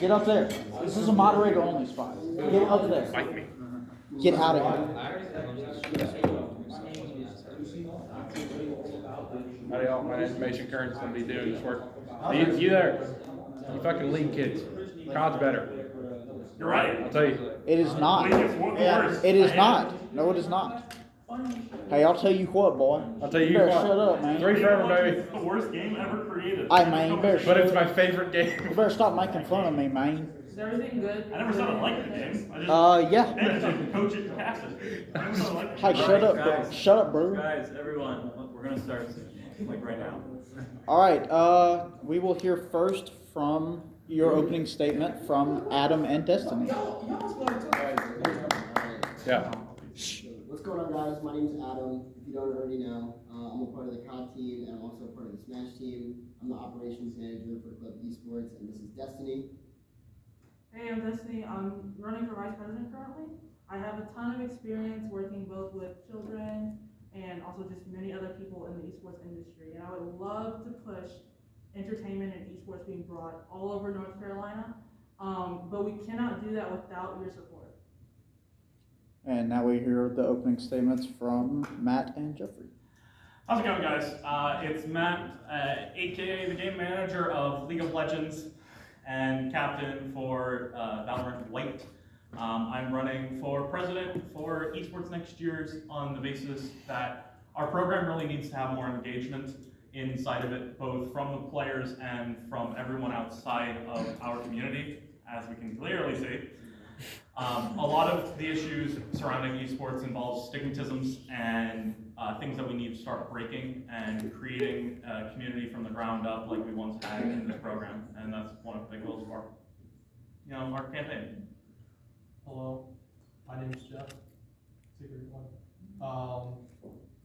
Get up there. This is a moderator only spot. Get up there. Fight me. Get out of here. Howdy y'all, my name's Mason Kearns, I'm gonna be doing this work. You there, you fucking league kids, COD's better. You're right. I'll tell you. It is not. Worse. It is not. No, it is not. Hey, I'll tell you what, boy. I'll tell you better what. shut up, man. 3 forever, baby. The worst game ever created. Hey, man, you better But it's my favorite game. You better stop making fun of me, man. Is everything good? I never said I liked the game. Yeah. Hey, coach it and cast it. I never said I liked the Hey, game. shut up, guys. shut up, bro. Guys, everyone, we're gonna start like right now. All right. We will hear first from your opening statement from Adam and Destiny. Yeah. What's going on, guys? My name is Adam. If you don't already know, I'm a part of the COD team and I'm also a part of the Smash team. I'm the operations manager for Club Esports, and this is Destiny. Hey, I'm Destiny. I'm running for vice president currently. I have a ton of experience working both with children and also just many other people in the esports industry. And I would love to push entertainment and esports being brought all over North Carolina. But we cannot do that without your support. And now we hear the opening statements from Matt and Jeffrey. How's it going, guys? It's Matt, aka the game manager of League of Legends and captain for Valorant White. I'm running for president for esports next year on the basis that our program really needs to have more engagement inside of it, both from the players and from everyone outside of our community, as we can clearly see. A lot of the issues surrounding esports involve stigmatisms and things that we need to start breaking and creating a community from the ground up like we once had in this program. And that's one of the big goals of our campaign. Hello, my name is Jeff. Secret one.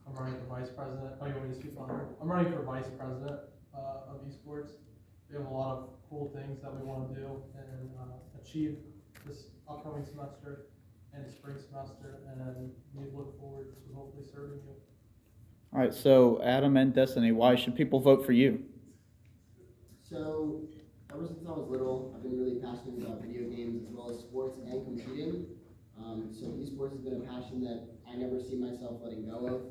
I'm running for vice president. Oh, you want me to speak louder? I'm running for vice president of esports. We have a lot of cool things that we want to do and achieve this upcoming semester and spring semester, and we look forward to hopefully serving you. All right, so Adam and Destiny, why should people vote for you? So, ever since I was little, I've been really passionate about video games as well as sports and competing. So esports has been a passion that I never see myself letting go of.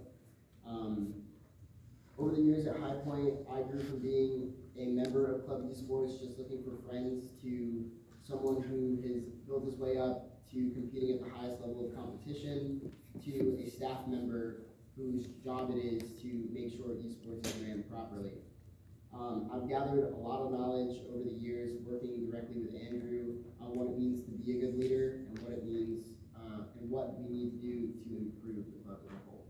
Over the years at High Point, I grew from being a member of Club Esports, just looking for friends, to someone who has built his way up to competing at the highest level of competition, to a staff member whose job it is to make sure esports is ran properly. I've gathered a lot of knowledge over the years working directly with Andrew on what it means to be a good leader and what it means and what we need to do to improve the club as a whole.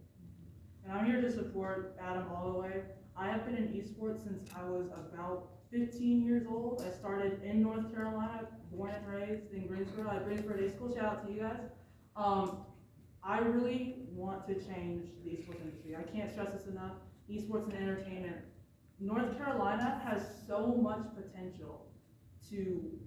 And I'm here to support Adam all the way. I have been in esports since I was about 15 years old. I started in North Carolina, born and raised in Greensboro. At Greensboro Day School, shout out to you guys. I really want to change the esports industry. I can't stress this enough. Esports and entertainment. North Carolina has so much potential to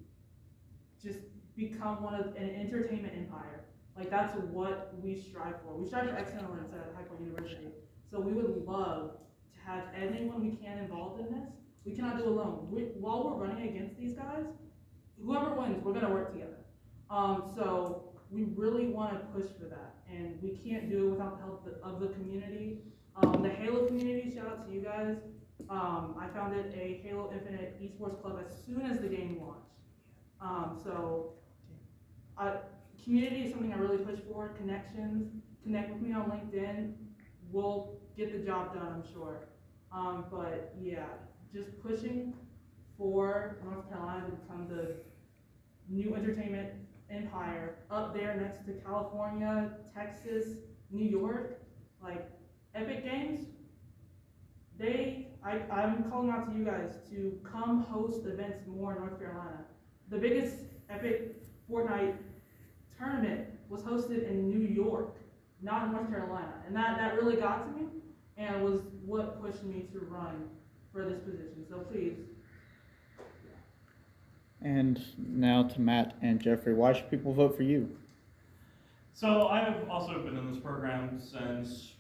just become an entertainment empire. Like, that's what we strive for. We strive for excellence at High Point University. So we would love to have anyone we can involved in this. We cannot do it alone. While we're running against these guys, whoever wins, we're gonna work together. So we really want to push for that, and we can't do it without the help of the community. The Halo community, shout out to you guys. I founded a Halo Infinite Esports Club as soon as the game launched. Community is something I really push for. Connections. Connect with me on LinkedIn. We'll get the job done, I'm sure. But yeah, just pushing for North Carolina to become the new entertainment empire up there next to California, Texas, New York. Like, Epic Games, I'm calling out to you guys to come host events more in North Carolina. The biggest Epic Fortnite tournament was hosted in New York, not in North Carolina. And that really got to me and was what pushed me to run for this position. So please. And now to Matt and Jeffrey, why should people vote for you? So I have also been in this program since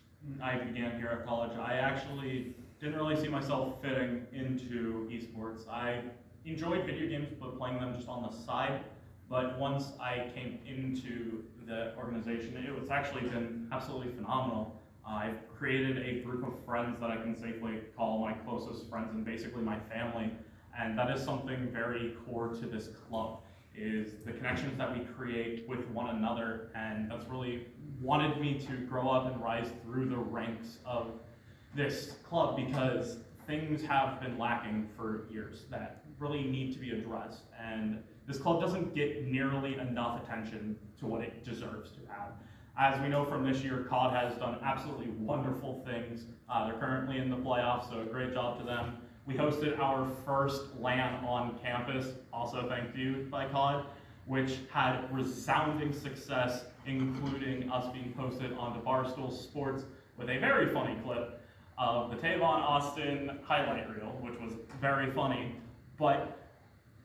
I began here at college. I actually didn't really see myself fitting into esports. I enjoyed video games, but playing them just on the side. But once I came into the organization, it's actually been absolutely phenomenal. I've created a group of friends that I can safely call my closest friends and basically my family. And that is something very core to this club, is the connections that we create with one another. And that's really wanted me to grow up and rise through the ranks of this club, because things have been lacking for years that really need to be addressed. And this club doesn't get nearly enough attention to what it deserves to have. As we know from this year, COD has done absolutely wonderful things. They're currently in the playoffs, so a great job to them. We hosted our first LAN on campus, also thank you by COD, which had resounding success, including us being posted onto Barstool Sports with a very funny clip of the Tavon Austin highlight reel, which was very funny. But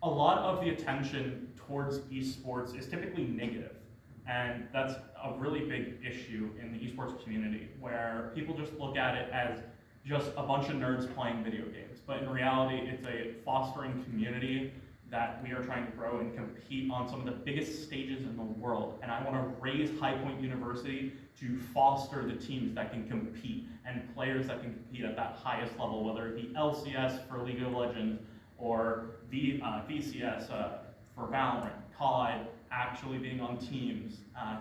a lot of the attention towards esports is typically negative. And that's a really big issue in the esports community, where people just look at it as just a bunch of nerds playing video games. But in reality, it's a fostering community that we are trying to grow and compete on some of the biggest stages in the world. And I want to raise High Point University to foster the teams that can compete and players that can compete at that highest level, whether it be LCS for League of Legends or VCS for Valorant, COD, actually being on teams,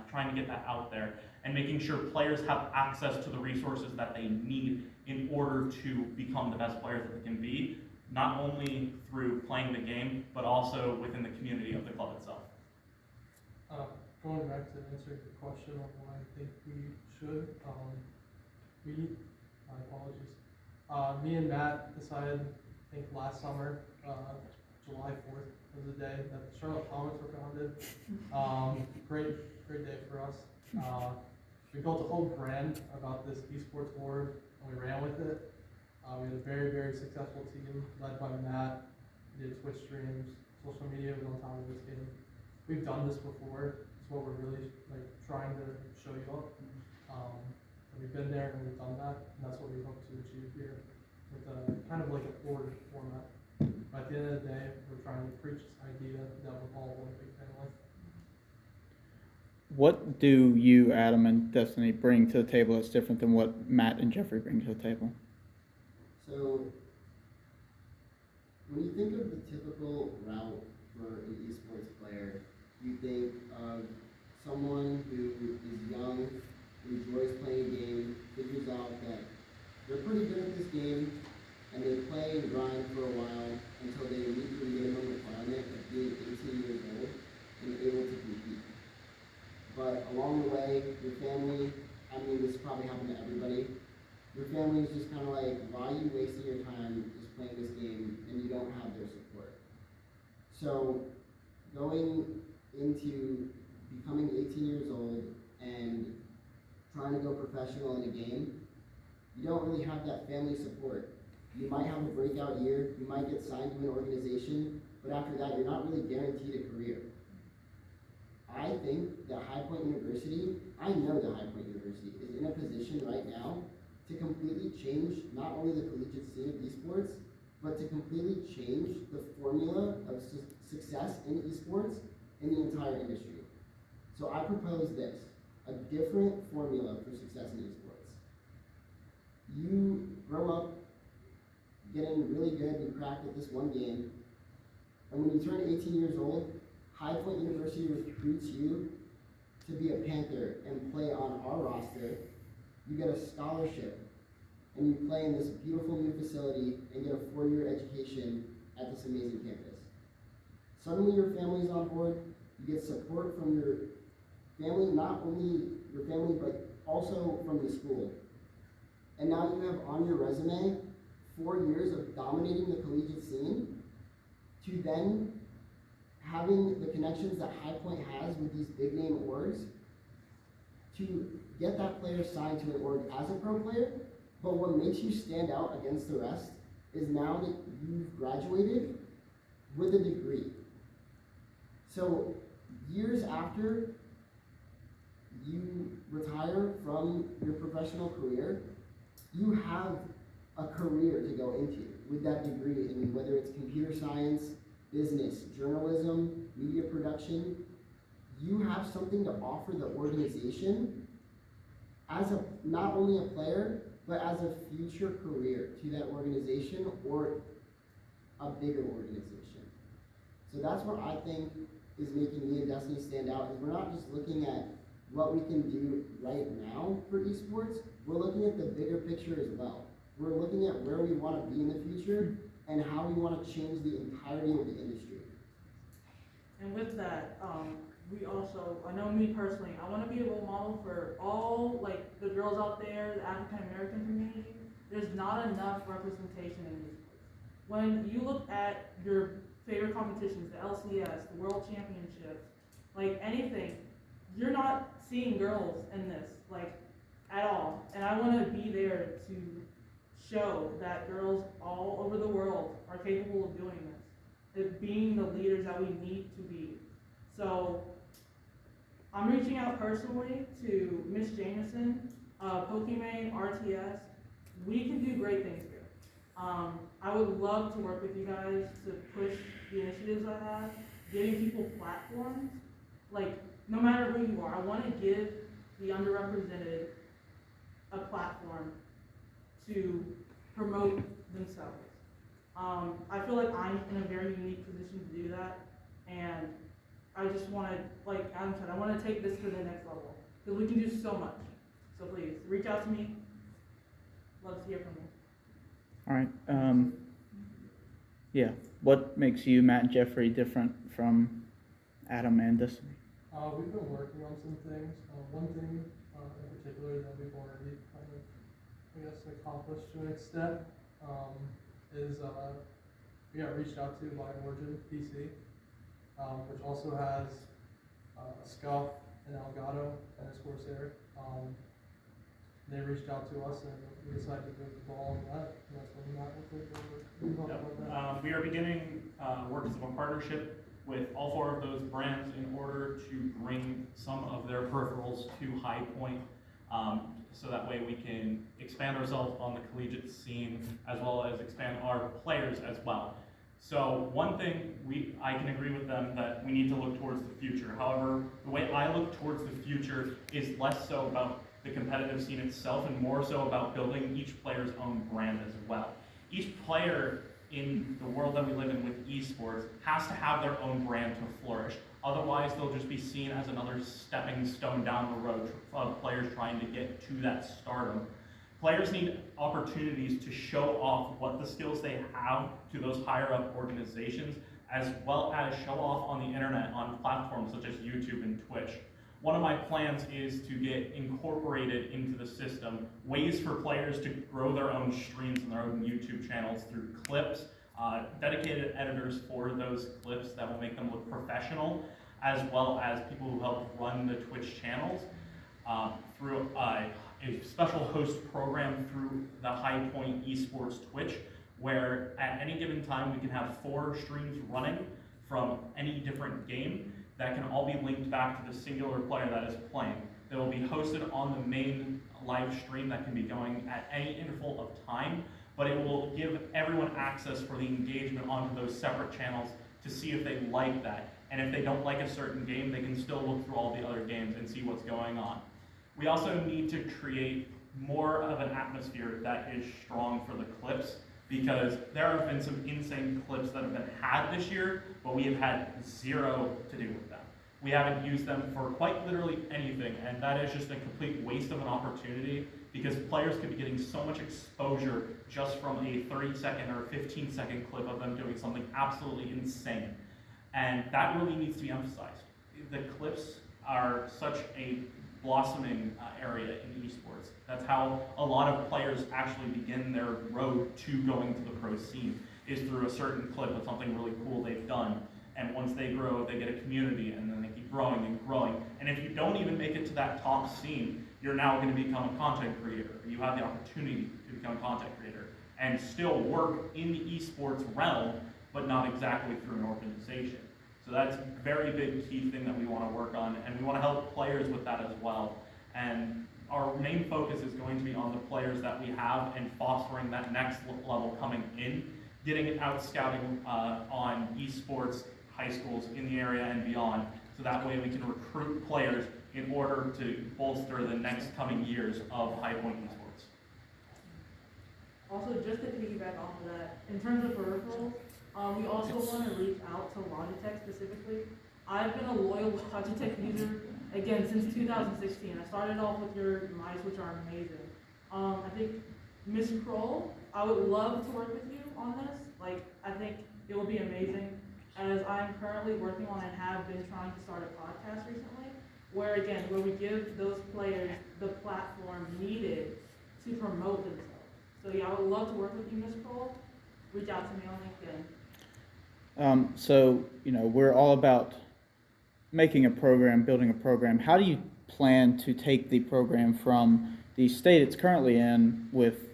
trying to get that out there, and making sure players have access to the resources that they need in order to become the best players that they can be, not only through playing the game, but also within the community of the club itself. Going back to answer your question on why I think we should, my apologies. Me and Matt decided, I think last summer, July 4th was the day that the Charlotte Comets were founded. Great day for us. We built a whole brand about this esports org, and we ran with it. We had a very, very successful team led by Matt. We did Twitch streams, social media was on top of this game. We've done this before. It's what we're really trying to show you all. We've been there and we've done that, and that's what we hope to achieve here with kind of like an org format. But at the end of the day, we're trying to preach this idea that we're all one big family. What do you, Adam, and Destiny bring to the table that's different than what Matt and Jeffrey bring to the table? So, when you think of the typical route for an esports player, you think of someone who is young, enjoys playing a game, figures out that they're pretty good at this game, and they play and grind for a while until they meet the minimum requirement of being 18 years old and able to compete. But along the way, your family, I mean, this probably happened to everybody, your family is just kind of like, why are you wasting your time just playing this game and you don't have their support? So going into becoming 18 years old and trying to go professional in a game, you don't really have that family support. You might have a breakout year, you might get signed to an organization, but after that, you're not really guaranteed a career. I think that High Point University, I know that High Point University is in a position right now to completely change not only the collegiate scene of esports, but to completely change the formula of success in esports in the entire industry. So I propose this, a different formula for success in esports. You grow up getting really good and cracked at this one game, and when you turn 18 years old, High Point University recruits you to be a Panther and play on our roster. You get a scholarship, and you play in this beautiful new facility and get a 4-year education at this amazing campus. Suddenly your family's on board, you get support from your family, not only your family, but also from the school. And now you have on your resume 4 years of dominating the collegiate scene, to then having the connections that High Point has with these big name orgs, to get that player signed to an org as a pro player. But what makes you stand out against the rest is now that you've graduated with a degree. So years after you retire from your professional career, you have a career to go into with that degree, in whether it's computer science, business, journalism, media production, you have something to offer the organization as not only a player, but as a future career to that organization or a bigger organization. So that's what I think is making me and Destiny stand out, is we're not just looking at what we can do right now for esports, we're looking at the bigger picture as well. We're looking at where we want to be in the future and how we want to change the entirety of the industry. And with that, we also, I know me personally, I want to be a role model for all, like, the girls out there, the African American community. There's not enough representation in these. When you look at your favorite competitions, the LCS, the World Championships, like anything, you're not seeing girls in this, like, at all. And I want to be there to show that girls all over the world are capable of doing this, of being the leaders that we need to be. So I'm reaching out personally to Miss Jameson, Pokimane, RTS. We can do great things here. I would love to work with you guys to push the initiatives I have, giving people platforms. Like, no matter who you are, I want to give the underrepresented a platform to promote themselves. I feel like I'm in a very unique position to do that, and I just want to, like Adam said, I want to take this to the next level, because we can do so much. So please, reach out to me. Love to hear from you. All right. Yeah. What makes you, Matt and Jeffrey, different from Adam and Destiny? We've been working on some things. One thing in particular that we've already kind of, I guess, accomplished to an extent is we got reached out to by Origin PC, which also has Scuffed and Elgato and Esports Entertainment. They reached out to us and we decided to move the ball on that. And that's when Matt will take over. We can talk about that. We are beginning works of a partnership with all 4 of those brands in order to bring some of their peripherals to High Point, so that way we can expand ourselves on the collegiate scene as well as expand our players as well. So one thing, I can agree with them that we need to look towards the future. However, the way I look towards the future is less so about the competitive scene itself and more so about building each player's own brand as well. Each player in the world that we live in with esports has to have their own brand to flourish. Otherwise, they'll just be seen as another stepping stone down the road of players trying to get to that stardom. Players need opportunities to show off what the skills they have to those higher up organizations, as well as show off on the internet on platforms such as YouTube and Twitch. One of my plans is to get incorporated into the system ways for players to grow their own streams and their own YouTube channels through clips, dedicated editors for those clips that will make them look professional, as well as people who help run the Twitch channels through a special host program through the High Point Esports Twitch, where at any given time we can have 4 streams running from any different game that can all be linked back to the singular player that is playing. They will be hosted on the main live stream that can be going at any interval of time, but it will give everyone access for the engagement onto those separate channels to see if they like that. And if they don't like a certain game, they can still look through all the other games and see what's going on. We also need to create more of an atmosphere that is strong for the clips, because there have been some insane clips that have been had this year, but we have had 0 to do with them. We haven't used them for quite literally anything, and that is just a complete waste of an opportunity, because players could be getting so much exposure just from a 30-second or 15-second clip of them doing something absolutely insane. And that really needs to be emphasized. The clips are such a blossoming area in esports. That's how a lot of players actually begin their road to going to the pro scene, is through a certain clip of something really cool they've done. And once they grow, they get a community, and then they keep growing and growing. And if you don't even make it to that top scene, you're now going to become a content creator. You have the opportunity to become a content creator and still work in the esports realm, but not exactly through an organization. So that's a very big key thing that we want to work on, and we want to help players with that as well. And our main focus is going to be on the players that we have and fostering that next level coming in, getting out scouting on esports high schools in the area and beyond, so that way we can recruit players in order to bolster the next coming years of High Point esports. Also, just to piggyback off of that, in terms of peripherals, we also want to reach out to Logitech specifically. I've been a loyal Logitech user, again, since 2016. I started off with your mice, which are amazing. I think, Ms. Kroll, I would love to work with you on this. Like, I think it will be amazing, as I'm currently working on and have been trying to start a podcast recently, where we give those players the platform needed to promote themselves. So yeah, I would love to work with you, Ms. Kroll. Reach out to me on LinkedIn. So, we're all about making a program, building a program. How do you plan to take the program from the state it's currently in, with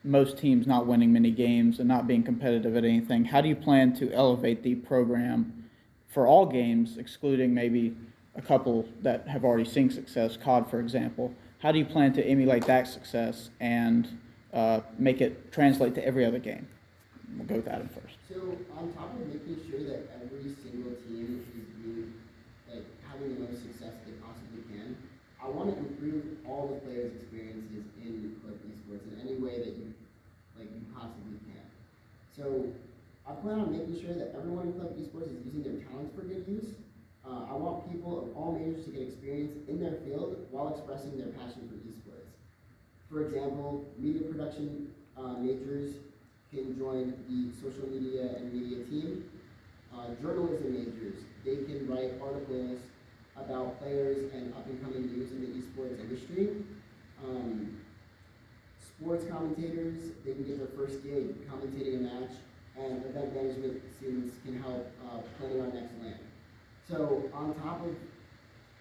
most teams not winning many games and not being competitive at anything? How do you plan to elevate the program for all games, excluding maybe a couple that have already seen success, COD for example? How do you plan to emulate that success and make it translate to every other game? We'll go with Adam first. So on top of making sure that every single team is being, having the most success they possibly can, I want to improve all the players' experiences in club esports in any way that you possibly can. So I plan on making sure that everyone in club esports is using their talents for good use. I want people of all majors to get experience in their field while expressing their passion for esports. For example, media production majors can join the social media and media team. Journalism majors, they can write articles about players and up-and-coming news in the esports industry. Sports commentators, they can get their first gig commentating a match, and event management students can help planning our next LAN. So on top of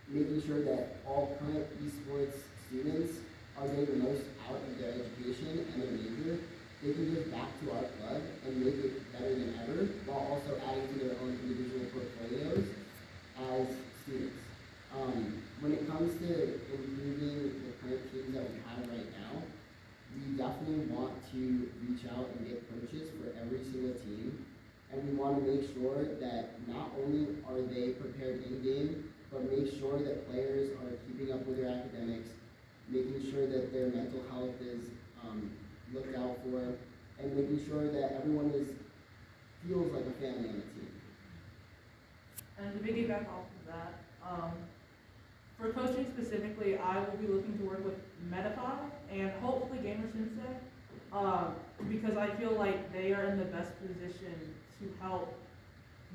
making sure that all current esports students are getting the most out of their education and their major, they can give back to our club and make it better than ever, while also adding to their own individual portfolios as students. When it comes to improving the current teams that we have right now, we definitely want to reach out and get coaches for every single team, and we want to make sure that not only are they prepared in-game, but make sure that players are keeping up with their academics, making sure that their mental health is looked out for, and making sure that everyone feels like a family on the team. And to piggyback off of that, for coaching specifically, I will be looking to work with Metafy and hopefully Gamer Sensei, because I feel like they are in the best position to help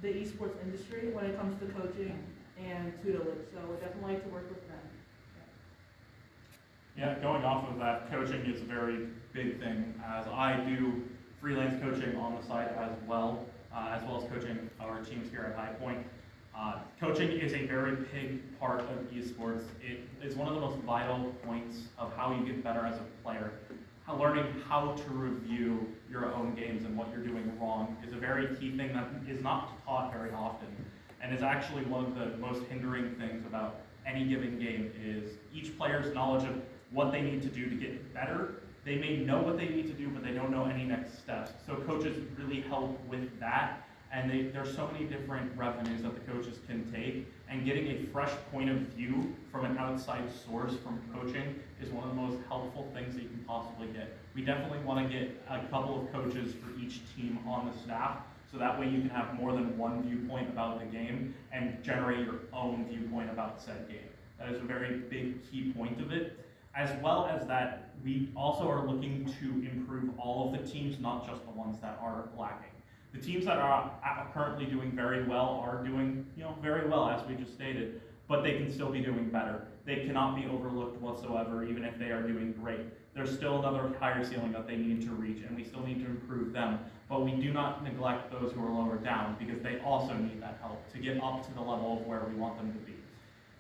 the esports industry when it comes to coaching and tutelage. So I would definitely like to work with them. Yeah, going off of that, coaching is a very big thing, as I do freelance coaching on the side as well as coaching our teams here at High Point. Coaching is a very big part of esports. It is one of the most vital points of how you get better as a player. Learning how to review your own games and what you're doing wrong is a very key thing that is not taught very often, and is actually one of the most hindering things about any given game. Is each player's knowledge of what they need to do to get better. They may know what they need to do, but they don't know any next steps. So coaches really help with that, and there's so many different revenues that the coaches can take, and getting a fresh point of view from an outside source from coaching is one of the most helpful things that you can possibly get. We definitely want to get a couple of coaches for each team on the staff, so that way you can have more than one viewpoint about the game and generate your own viewpoint about said game. That is a very big key point of it. As well as that, we also are looking to improve all of the teams, not just the ones that are lacking. The teams that are currently doing very well are doing very well, as we just stated, but they can still be doing better. They cannot be overlooked whatsoever, even if they are doing great. There's still another higher ceiling that they need to reach, and we still need to improve them. But we do not neglect those who are lower down, because they also need that help to get up to the level of where we want them to be.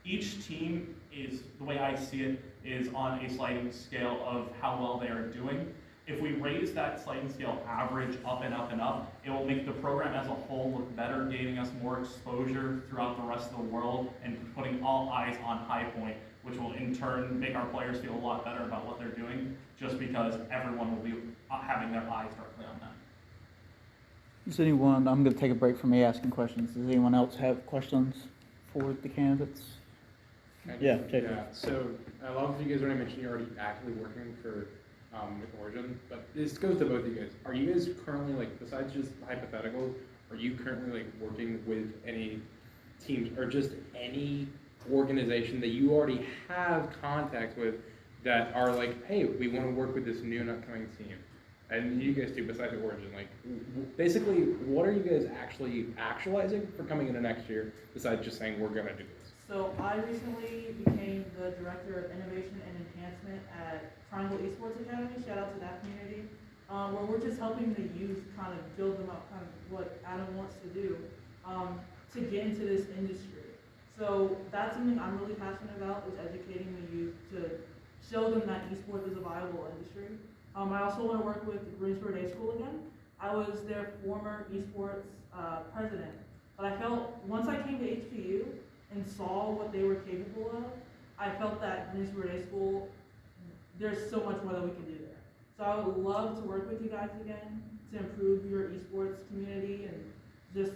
Each team is, the way I see it, is on a sliding scale of how well they are doing. If we raise that sliding scale average up and up and up, it will make the program as a whole look better, gaining us more exposure throughout the rest of the world and putting all eyes on High Point, which will in turn make our players feel a lot better about what they're doing, just because everyone will be having their eyes directly on them. Does anyone, I'm gonna take a break from me asking questions. Does anyone else have questions for the candidates? Yeah, Jacob. Yeah, so I love you guys already mentioned you're already actively working for Origin, but this goes to both of you guys. Are you guys currently, like, besides just hypothetical, are you currently, like, working with any teams or just any organization that you already have contact with that are like, hey, we want to work with this new and upcoming team? And you guys too, besides Origin, like, basically, what are you guys actually actualizing for coming into next year besides just saying we're gonna do this? So I recently became the Director of Innovation and Enhancement at Triangle Esports Academy, shout out to that community, where we're just helping the youth kind of build them up, kind of what Adam wants to do, to get into this industry. So that's something I'm really passionate about, is educating the youth to show them that esports is a viable industry. I also want to work with the Greensboro Day School again. I was their former esports president, but I felt once I came to HPU and saw what they were capable of, I felt that Greensboro Day School, there's so much more that we can do there. So I would love to work with you guys again to improve your esports community and just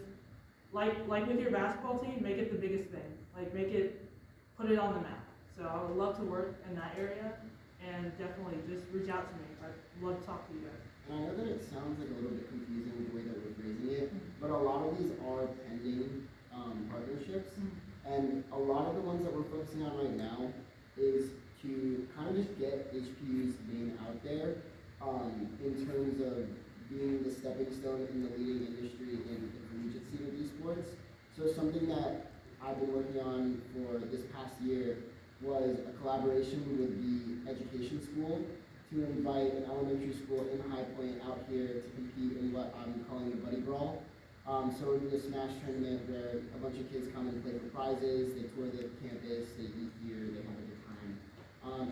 like with your basketball team, make it the biggest thing. Like put it on the map. So I would love to work in that area, and definitely just reach out to me. I'd love to talk to you guys. And I know that it sounds like a little bit confusing with the way that we're phrasing it, but a lot of these are pending partnerships. And a lot of the ones that we're focusing on right now is to kind of just get HPU's name out there in terms of being the stepping stone in the leading industry in the collegiate scene of esports. So something that I've been working on for this past year was a collaboration with the education school to invite an elementary school in High Point out here to compete in what I'm calling the Buddy Brawl. So we're doing a Smash tournament where a bunch of kids come and play for prizes, they tour the campus, they eat here, they have a good time.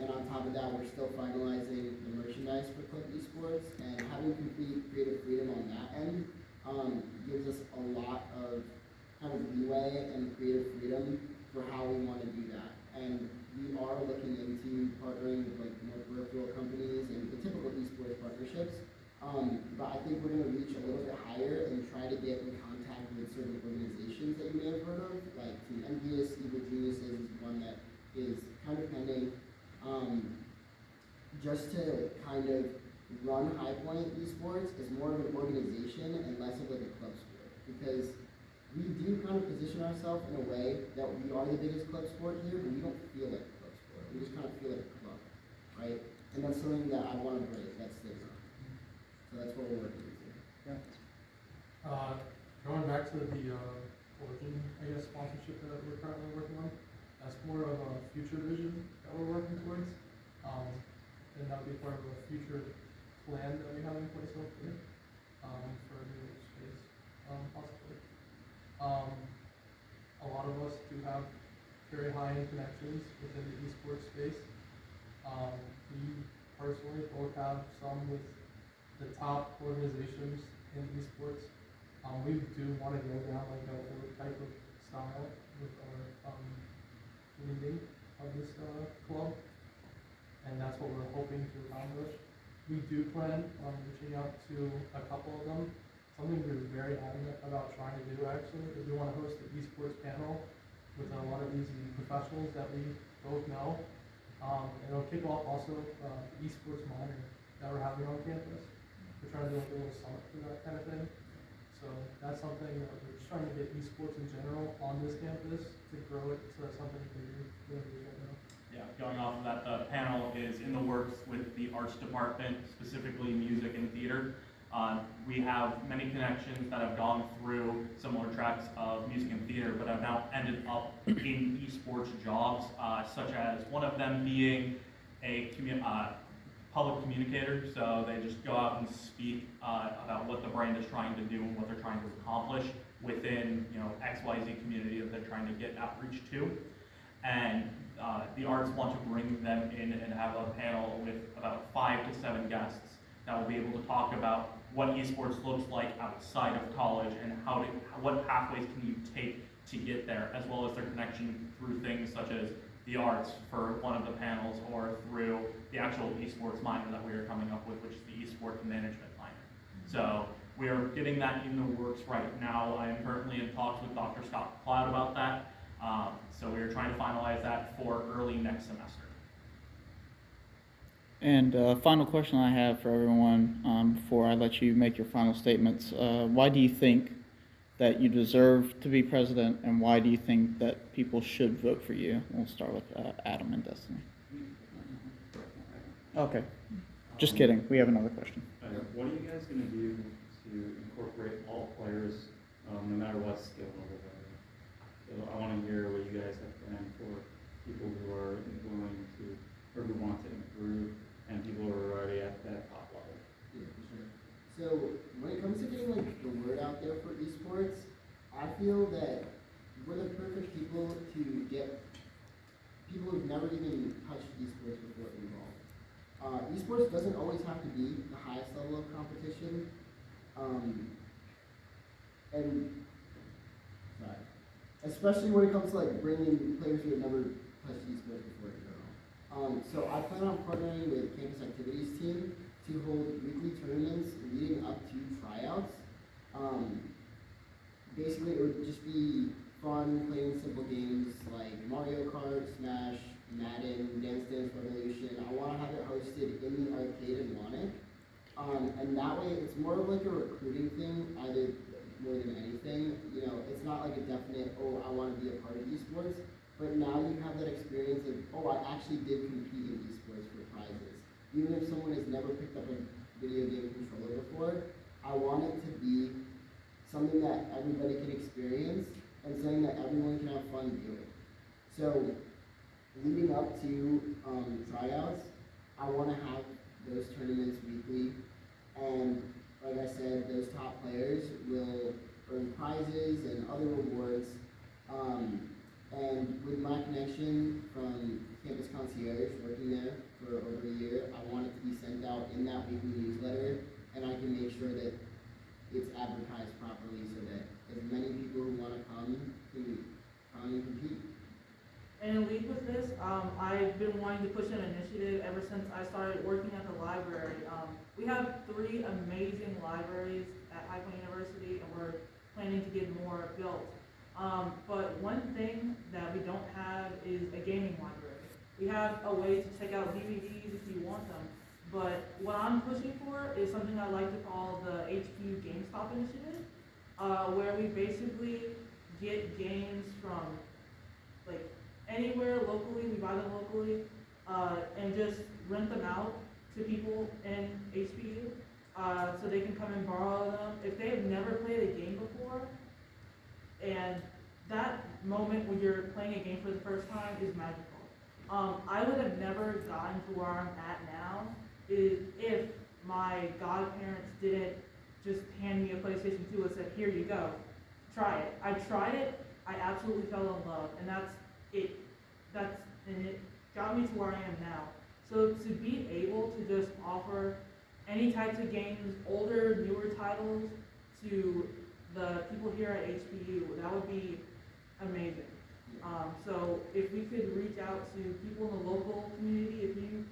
And on top of that, we're still finalizing the merchandise for Club Esports, and having complete creative freedom on that end gives us a lot of kind of leeway and creative freedom for how we want to do that. And we are looking into partnering with like more peripheral companies and the typical esports partnerships. But I think we're going to reach a little bit higher and try to get in contact with certain organizations that you may have heard of, like Team Envious, Evil Geniuses is one that is kind of pending. Just to kind of run High Point Esports as more of an organization and less of like a club sport, because we do kind of position ourselves in a way that we are the biggest club sport here, but we don't feel like a club sport. We just kind of feel like a club, right? And that's something that I want to break, that stigma. So that's what we're working into. Yeah. Going back to the Origin, I guess, sponsorship that we're currently working on, that's more of a future vision that we're working towards. And that'll be part of a future plan that we have in place hopefully, for a new space, possibly. A lot of us do have very high-end connections within the esports space. We personally both have some with the top organizations in esports. We do want to go down like a old type of style with our leading of this club, and that's what we're hoping to accomplish. We do plan on reaching out to a couple of them. Something we're very adamant about trying to do actually is we want to host an esports panel with a lot of these professionals that we both know. And it'll kick off also the esports minor that we're having on campus. We're trying to do like a little summit for that kind of thing. So that's something that we're just trying to get esports in general on this campus to grow it to something bigger than we right now. Yeah, going off of that, the panel is in the works with the arts department, specifically music and theater. We have many connections that have gone through similar tracks of music and theater, but have now ended up in esports jobs, such as one of them being a public communicator. So they just go out and speak about what the brand is trying to do and what they're trying to accomplish within, XYZ community that they're trying to get outreach to. And the arts want to bring them in and have a panel with about 5 to 7 guests that will be able to talk about what esports looks like outside of college and what pathways can you take to get there, as well as their connection through things such as the arts for one of the panels, or through the actual esports minor that we are coming up with, which is the esports management minor. So We are getting that in the works right now. I am currently in talks with Dr. Scott Cloud about that. So we are trying to finalize that for early next semester. And final question I have for everyone before I let you make your final statements. Why do you think that you deserve to be president, and why do you think that people should vote for you? We'll start with Adam and Destiny. Okay. Just kidding. We have another question. What are you guys going to do to incorporate all players, no matter what skill level they're at? So I want to hear what you guys have planned for people who are willing to, or who want to improve, and people who are already at that top level. Yeah, for sure. So when it comes to getting like the word out there for esports, I feel that we're the perfect people to get people who've never even touched esports before involved. Esports doesn't always have to be the highest level of competition, and sorry, especially when it comes to like bringing players who have never touched esports before in general. So I plan on partnering with campus activities team to hold weekly tournaments leading up to tryouts. Basically, it would just be fun playing simple games like Mario Kart, Smash, Madden, Dance Dance Revolution. I want to have it hosted in the arcade in Wannick. And that way, it's more of like a recruiting thing, either more than anything. You know, it's not like a definite, oh, I want to be a part of esports, but now you have that experience of, oh, I actually did compete in esports for prizes. Even if someone has never picked up a video game controller before, I want it to be something that everybody can experience and something that everyone can have fun doing. So, leading up to tryouts, I want to have those tournaments weekly, and like I said, those top players will earn prizes and other rewards. And with my connection from Campus Concierge, working there for over a year, I want it to be sent out in that weekly newsletter, and I can make sure that it's advertised properly so that as many people who want to come can come and compete. And in league with this, I've been wanting to push an initiative ever since I started working at the library. We have 3 amazing libraries at High Point University, and we're planning to get more built. But one thing that we don't have is a gaming library. We have a way to check out DVDs if you want them, but what I'm pushing for is something I like to call the HQ GameStop initiative, where we basically get games from like anywhere locally, we buy them locally, and just rent them out to people in HPU, so they can come and borrow them. If they have never played a game before, and that moment when you're playing a game for the first time is magical. I would have never gotten to where I'm at now if my godparents didn't just hand me a PlayStation 2 and said, here you go, try it. I tried it, I absolutely fell in love, and that's it. And it got me to where I am now. So to be able to just offer any types of games, older, newer titles, to the people here at HPU, that would be amazing. So if we could reach out to people in the local community, if you,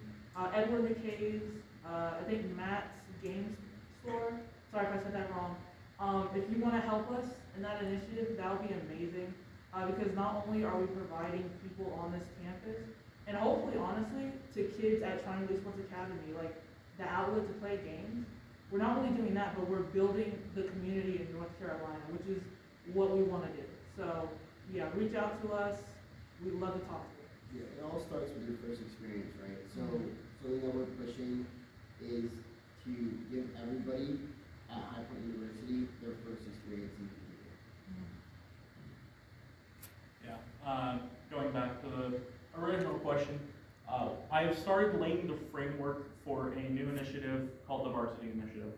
Edward McKay's, I think Matt's Games Store, sorry if I said that wrong. If you want to help us in that initiative, that would be amazing. Because not only are we providing people on this campus, and hopefully, honestly, to kids at Triangle Sports Academy, like the outlet to play games, we're not only doing that, but we're building the community in North Carolina, which is what we want to do. So, yeah, reach out to us. We'd love to talk to you. Yeah, it all starts with your first experience, right? So something that we're pushing is to give everybody at High Point University their first experience in computer. Yeah, going back to the original question, I have started laying the framework for a new initiative called the Varsity Initiative,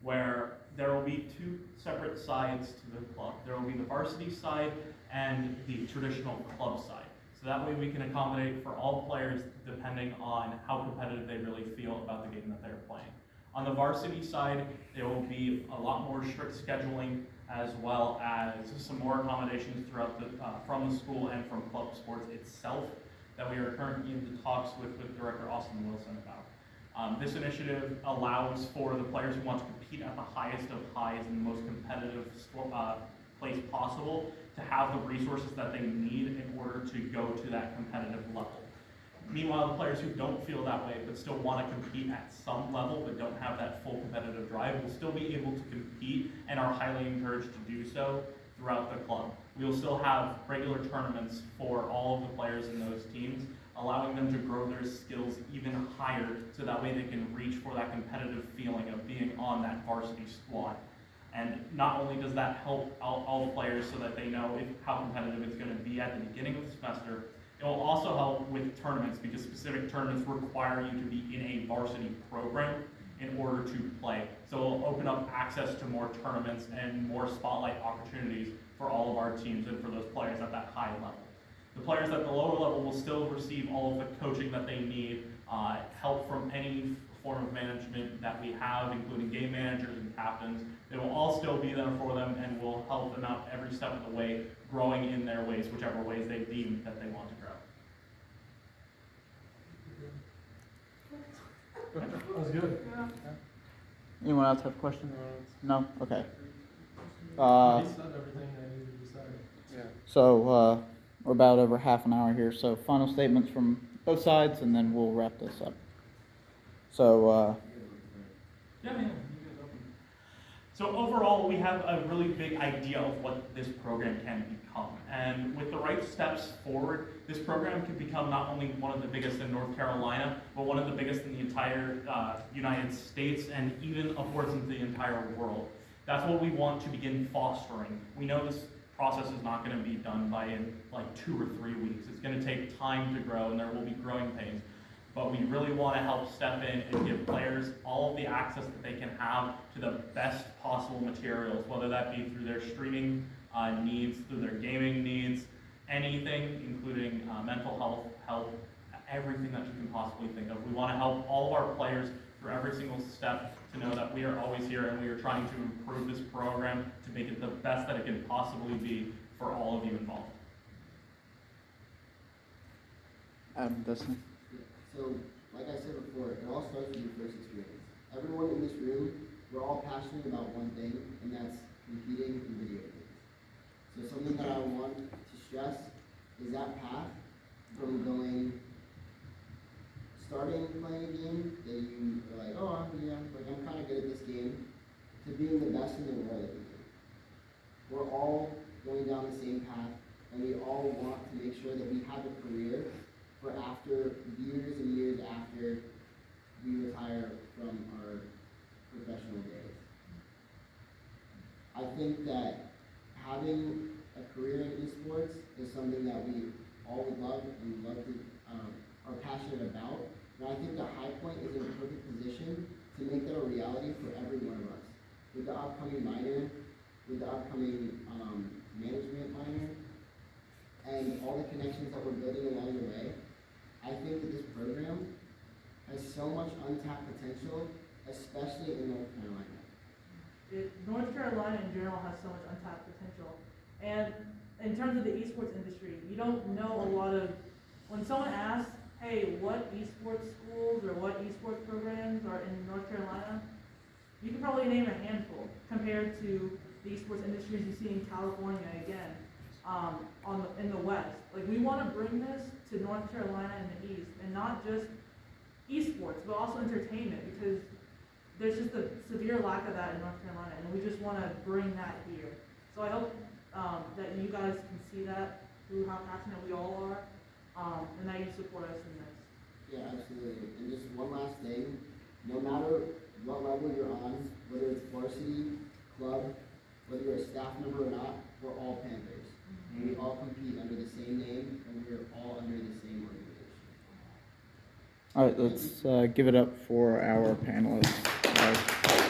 where there will be 2 separate sides to the club. There will be the varsity side and the traditional club side. So that way we can accommodate for all players depending on how competitive they really feel about the game that they're playing. On the varsity side, there will be a lot more strict scheduling, as well as some more accommodations throughout the, from the school and from club sports itself that we are currently in the talks with Director Austin Wilson about. This initiative allows for the players who want to compete at the highest of highs and the most competitive place possible to have the resources that they need in order to go to that competitive level. Meanwhile, the players who don't feel that way but still want to compete at some level but don't have that full competitive drive will still be able to compete and are highly encouraged to do so throughout the club. We will still have regular tournaments for all of the players in those teams, allowing them to grow their skills even higher so that way they can reach for that competitive feeling of being on that varsity squad. And not only does that help all the players so that they know how competitive it's going to be at the beginning of the semester, it will also help with tournaments because specific tournaments require you to be in a varsity program in order to play. So it'll open up access to more tournaments and more spotlight opportunities for all of our teams and for those players at that high level. The players at the lower level will still receive all of the coaching that they need, help from any form of management that we have, including game managers and captains. They will all still be there for them and will help them out every step of the way, growing in their ways, whichever ways they deem that they want to grow. That was good. Anyone else have questions? No? Okay. He said everything that needed to be said. Yeah. So, we're about over half an hour here, so final statements from both sides, and then we'll wrap this up. So, Yeah, you guys open. So overall, we have a really big idea of what this program can become. And with the right steps forward, this program can become not only one of the biggest in North Carolina, but one of the biggest in the entire United States and even upwards into the entire world. That's what we want to begin fostering. We know this process is not going to be done by in like 2 or 3 weeks. It's going to take time to grow and there will be growing pains. But we really want to help step in and give players all of the access that they can have to the best possible materials, whether that be through their streaming needs, through their gaming needs, anything, including mental health, everything that you can possibly think of. We want to help all of our players through every single step to know that we are always here and we are trying to improve this program to make it the best that it can possibly be for all of you involved. Adam, Dustin? So, like I said before, it all starts with your first experience. Everyone in this room, we're all passionate about one thing, and that's competing in video games. So something that I want to stress is that path from starting playing a game that you are like, oh, I'm kind of good at this game, to being the best in the world at the game. We're all going down the same path, and we all want to make sure that we have a career for after years and years after we retire from our professional days. I think that having a career in esports is something that we all would love and are passionate about. And I think the High Point is in a perfect position to make that a reality for every one of us. With the upcoming minor, with the upcoming management minor, and all the connections that we're building along the way, I think that this program has so much untapped potential, especially in North Carolina. North Carolina in general has so much untapped potential. And in terms of the esports industry, you don't know a lot of, when someone asks, hey, what esports schools or what esports programs are in North Carolina, you can probably name a handful compared to the esports industries you see in California again. In the West. Like, we want to bring this to North Carolina and the East, and not just esports, but also entertainment, because there's just a severe lack of that in North Carolina, and we just want to bring that here. So I hope that you guys can see that through how passionate we all are, and that you support us in this. Yeah, absolutely. And just one last thing, no matter what level you're on, whether it's varsity, club, whether you're a staff member or not, we're all Panthers. And we all compete under the same name, and we're all under the same organization. All right, let's give it up for our panelists.